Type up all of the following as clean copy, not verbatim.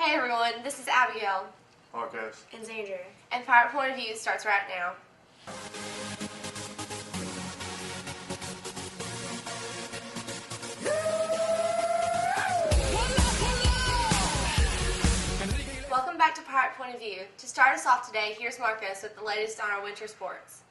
Hey everyone, this is Abigail. Podcast. And Zandria. And Pirate Point of View starts right now. Welcome back to Pirate Point of View. To start us off today, here's Marcus with the latest on our winter sports.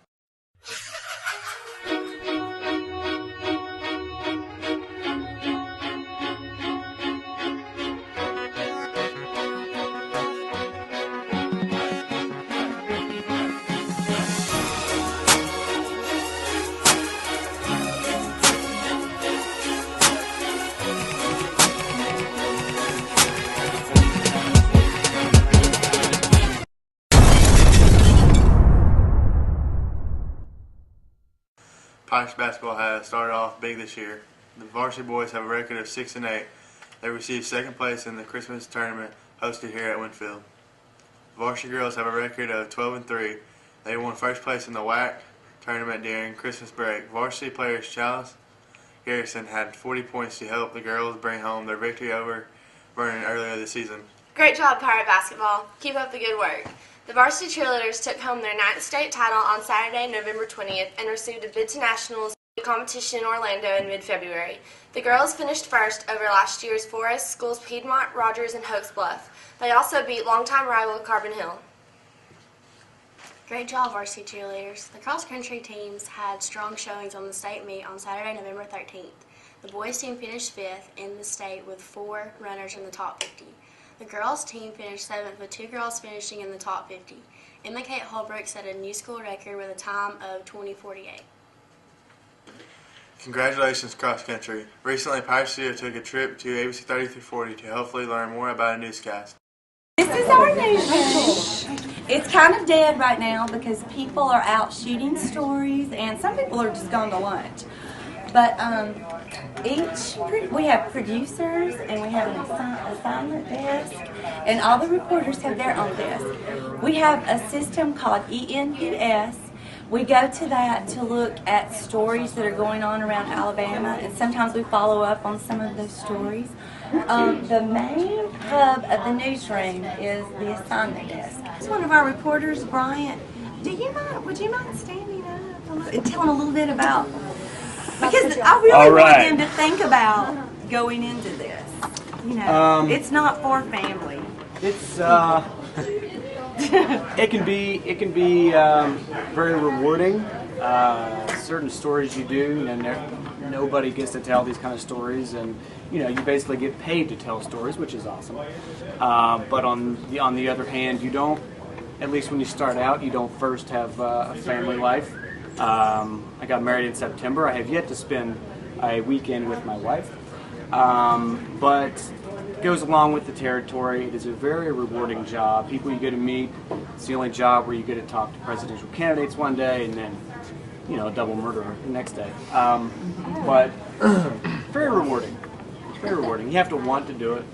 Pirates basketball has started off big this year. The varsity boys have a record of 6-8. They received second place in the Christmas tournament hosted here at Winfield. The varsity girls have a record of 12-3. They won first place in the WAC tournament during Christmas break. Varsity players Chalice Garrison had 40 points to help the girls bring home their victory over Vernon earlier this season. Great job, Pirate basketball. Keep up the good work. The varsity cheerleaders took home their 9th state title on Saturday, November 20th, and received a bid to nationals competition in Orlando in mid-February. The girls finished first over last year's Forest, Schools Piedmont, Rogers, and Hoax Bluff. They also beat longtime rival Carbon Hill. Great job, varsity cheerleaders. The cross-country teams had strong showings on the state meet on Saturday, November 13th. The boys team finished 5th in the state with 4 runners in the top 50. The girls' team finished 7th, with 2 girls finishing in the top 50. Emma Kate Holdbrooks set a new school record with a time of 20:48. Congratulations, cross country. Recently, Pirate Studio took a trip to ABC 3340 to hopefully learn more about a newscast. This is our newscast. It's kind of dead right now because people are out shooting stories and some people are just gone to lunch. But we have producers and we have an assignment desk, and all the reporters have their own desk. We have a system called ENUS. We go to that to look at stories that are going on around Alabama, and sometimes we follow up on some of those stories. The main hub of the newsroom is the assignment desk. It's one of our reporters, Bryant. Would you mind standing up and telling a little bit about? Because I really want them to think about going into this. You know, it's not for family. It's it can be very rewarding. Certain stories you do, nobody gets to tell these kind of stories, and you basically get paid to tell stories, which is awesome. But on the other hand, you don't. At least when you start out, you don't first have a family life. I got married in September. I have yet to spend a weekend with my wife, but it goes along with the territory. It is a very rewarding job. People you get to meet. It's the only job where you get to talk to presidential candidates one day and then, a double murderer the next day. But very rewarding. Very rewarding. You have to want to do it,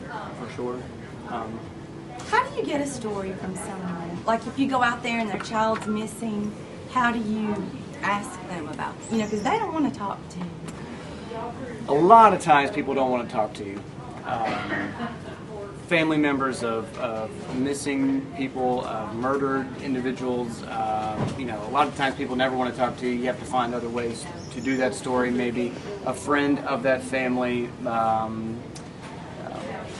for sure. How do you get a story from someone? Like if you go out there and their child's missing, how do you ask them about it? Because they don't want to talk to you. A lot of times people don't want to talk to you. Family members of missing people, murdered individuals, a lot of times people never want to talk to you. You have to find other ways to do that story. Maybe a friend of that family,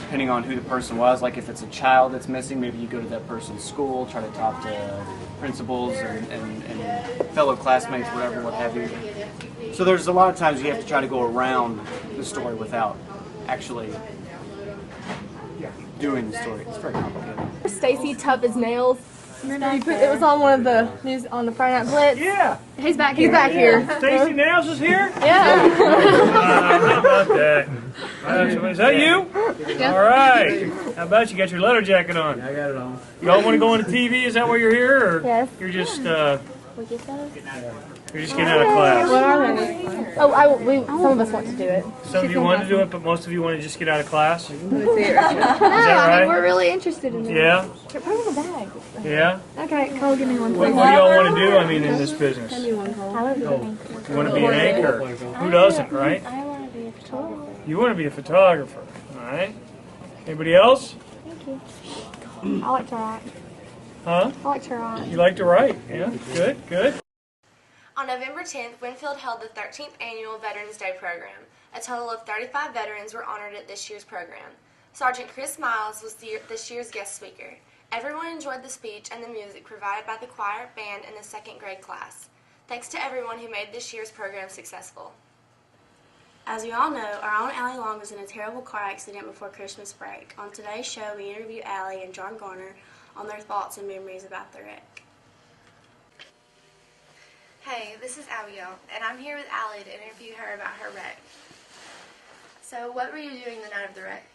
depending on who the person was. Like if it's a child that's missing, maybe you go to that person's school, try to talk to principals and fellow classmates, what have you. So there's a lot of times you have to try to go around the story without actually doing the story. It's very complicated. Stacy tough as nails. It was on one of the news on the Friday Night Blitz. Yeah. He's back here. Stacy Nails is here? Yeah. How about that? Is that you? Yeah. All right. How about you got your leather jacket on? I got it on. Y'all want to go on the TV? Is that why you're here? Or Yes. You're just, We get those? you're just getting out of class? What are they? Oh, some of us want to do it. Some of you want to do it, but most of you want to just get out of class? Is No, that I mean, right? we're really interested in it. Yeah? Put it in the bag. Yeah? Okay, Cole, give me one. What do y'all want to do, in this business? I want to be an anchor. You want to be an anchor? Who doesn't, right? I want to be a photographer. You want to be a photographer, all right? Anybody else? Thank you. I like to write. Huh? I like to write. You like to write? Yeah, good, good. On November 10th, Winfield held the 13th annual Veterans Day program. A total of 35 veterans were honored at this year's program. Sergeant Chris Miles was this year's guest speaker. Everyone enjoyed the speech and the music provided by the choir, band, and the second grade class. Thanks to everyone who made this year's program successful. As you all know, our own Allie Long was in a terrible car accident before Christmas break. On today's show, we interview Allie and John Garner on their thoughts and memories about the wreck. Hey, this is Abigail, and I'm here with Allie to interview her about her wreck. So, what were you doing the night of the wreck?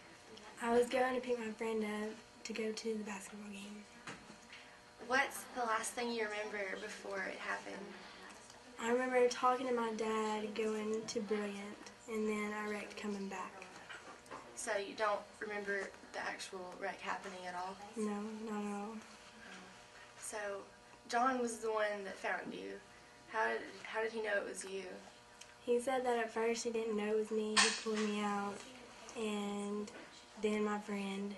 I was going to pick my friend up to go to the basketball game. What's the last thing you remember before it happened? I remember talking to my dad, going to Brilliant, and then I wrecked coming back. So you don't remember the actual wreck happening at all? No, not at all. So John was the one that found you. How did he know it was you? He said that at first he didn't know it was me. He pulled me out, and then my friend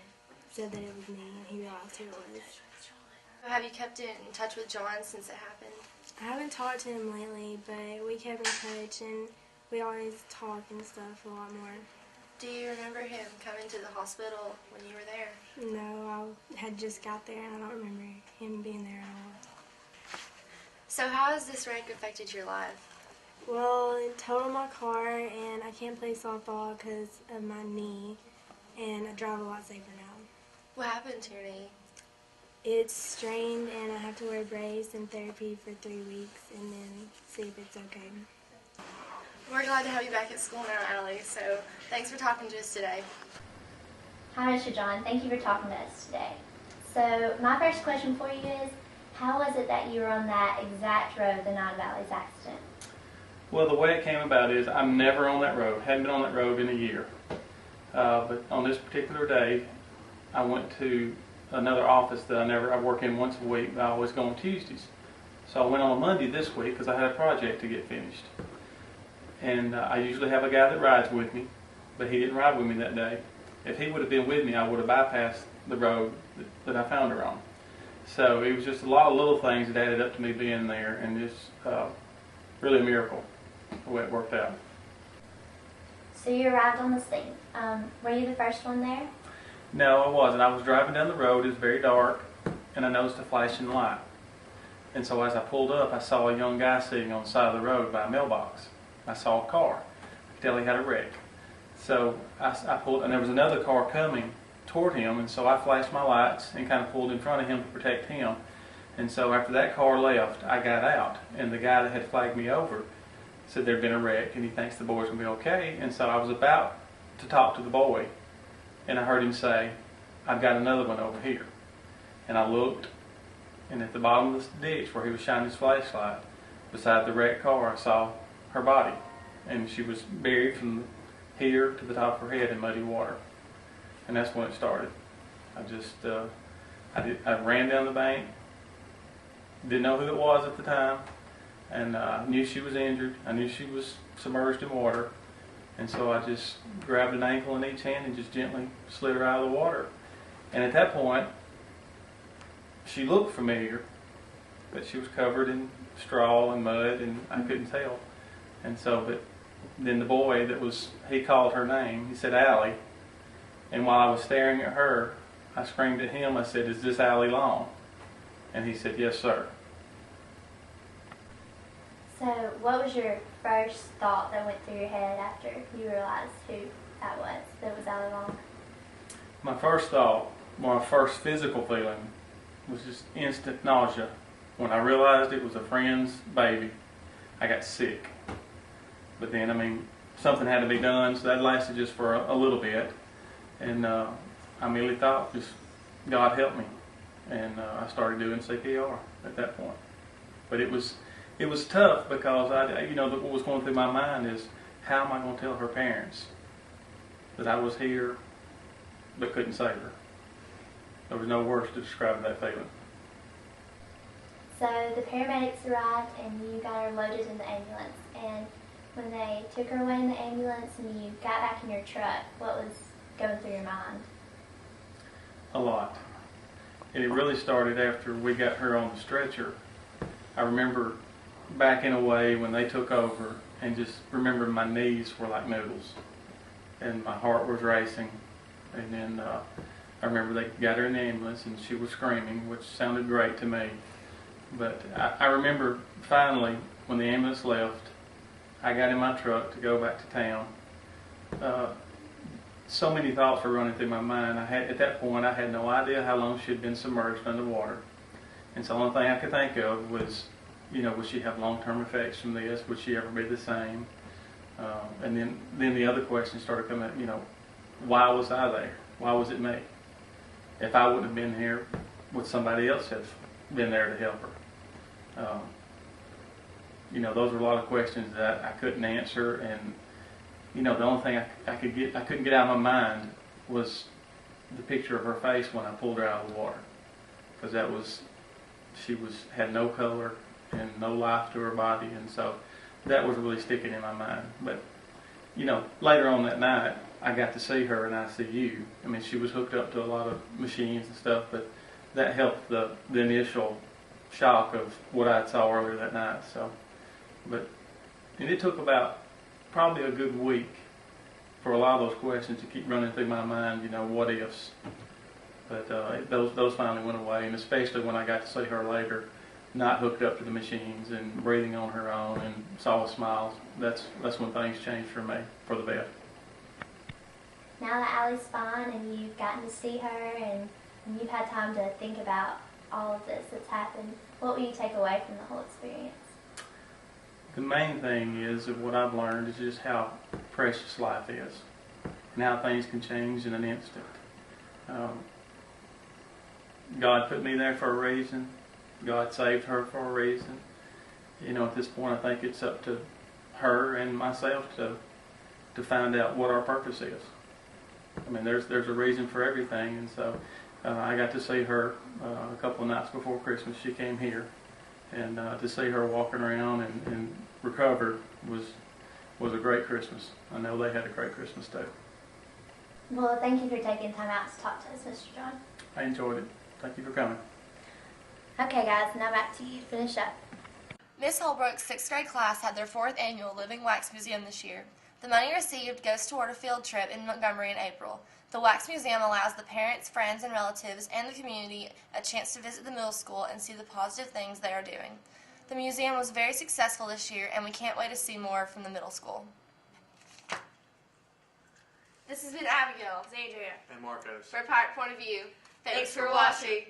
said that it was me, and he realized who it was. Have you kept in touch with John since it happened? I haven't talked to him lately, but we kept in touch, and we always talk and stuff a lot more. Do you remember him coming to the hospital when you were there? No, I had just got there, and I don't remember him being there at all. So how has this wreck affected your life? Well, it totaled my car, and I can't play softball because of my knee, and I drive a lot safer now. What happened to your knee? It's strained, and I have to wear a brace and therapy for 3 weeks, and then see if it's okay. We're glad to have you back at school now, Allie, so thanks for talking to us today. Hi, Mr. John. Thank you for talking to us today. So my first question for you is, how was it that you were on that exact road the night of Allie's accident? Well, the way it came about is I'm never on that road. Hadn't been on that road in a year. But on this particular day, I went to another office that I work in once a week, but I always go on Tuesdays. So I went on a Monday this week because I had a project to get finished. And I usually have a guy that rides with me, but he didn't ride with me that day. If he would have been with me, I would have bypassed the road that I found her on. So it was just a lot of little things that added up to me being there, and it's really a miracle the way it worked out. So you arrived on the scene. Were you the first one there? No, I wasn't. I was driving down the road. It was very dark, and I noticed a flashing light. And so as I pulled up, I saw a young guy sitting on the side of the road by a mailbox. I saw a car. I could tell he had a wreck. So I pulled, and there was another car coming toward him, and so I flashed my lights and kind of pulled in front of him to protect him. And so after that car left, I got out, and the guy that had flagged me over said there'd been a wreck, and he thinks the boy's going to be okay. And so I was about to talk to the boy, and I heard him say, "I've got another one over here." And I looked, and at the bottom of the ditch where he was shining his flashlight, beside the wrecked car, I saw her body. And she was buried from here to the top of her head in muddy water. And that's when it started. I ran down the bank, didn't know who it was at the time, and I knew she was injured. I knew she was submerged in water. And so I just grabbed an ankle in each hand and just gently slid her out of the water. And at that point, she looked familiar, but she was covered in straw and mud, and I couldn't tell. And so, but then the boy he called her name. He said, "Allie." And while I was staring at her, I screamed at him. I said, "Is this Allie Long?" And he said, "Yes, sir." So what was your first thought that went through your head after you realized who that was Allie Long? My first thought, my first physical feeling, was just instant nausea. When I realized it was a friend's baby, I got sick. But then, something had to be done, so that lasted just for a little bit. And I immediately thought, just God help me. And I started doing CPR at that point. But it was tough because what was going through my mind is, how am I going to tell her parents that I was here but couldn't save her? There was no words to describe that feeling. So the paramedics arrived and you got her loaded in the ambulance. And when they took her away in the ambulance and you got back in your truck, what was going through your mind? a lot. And it really started after we got her on the stretcher. I remember backing away when they took over and just remember my knees were like noodles and my heart was racing. And then I remember they got her in the ambulance and she was screaming, which sounded great to me. But I remember finally when the ambulance left, I got in my truck to go back to town. So many thoughts were running through my mind. At that point, I had no idea how long she had been submerged underwater. And so the only thing I could think of was, would she have long-term effects from this? Would she ever be the same? And then the other questions started coming up, why was I there? Why was it me? If I wouldn't have been here, would somebody else have been there to help her? Those were a lot of questions that I couldn't answer, and the only thing I couldn't get out of my mind was the picture of her face when I pulled her out of the water, because she had no color and no life to her body, and so that was really sticking in my mind. But later on that night, I got to see her in ICU. I mean, she was hooked up to a lot of machines and stuff, but that helped the initial shock of what I saw earlier that night. And it took about probably a good week for a lot of those questions to keep running through my mind, what ifs. But those finally went away, and especially when I got to see her later, not hooked up to the machines and breathing on her own and saw smiles, that's when things changed for me, for the best. Now that Allie's fine and you've gotten to see her and you've had time to think about all of this that's happened, what will you take away from the whole experience? The main thing is that what I've learned is just how precious life is and how things can change in an instant. God put me there for a reason. God saved her for a reason. At this point, I think it's up to her and myself to find out what our purpose is. I mean, there's a reason for everything, and so I got to see her a couple of nights before Christmas. She came here, and to see her walking around and recovered was a great Christmas. I know they had a great Christmas too. Well, thank you for taking time out to talk to us, Mr. John. I enjoyed it. Thank you for coming. Okay, guys, now back to you to finish up. Miss Holdbrooks' 6th grade class had their 4th annual Living Wax Museum this year. The money received goes toward a field trip in Montgomery in April. The Wax Museum allows the parents, friends, and relatives and the community a chance to visit the middle school and see the positive things they are doing. The museum was very successful this year, and we can't wait to see more from the middle school. This has been Abigail, Zandria, and Marcos for Pirate Point of View. Thanks for watching.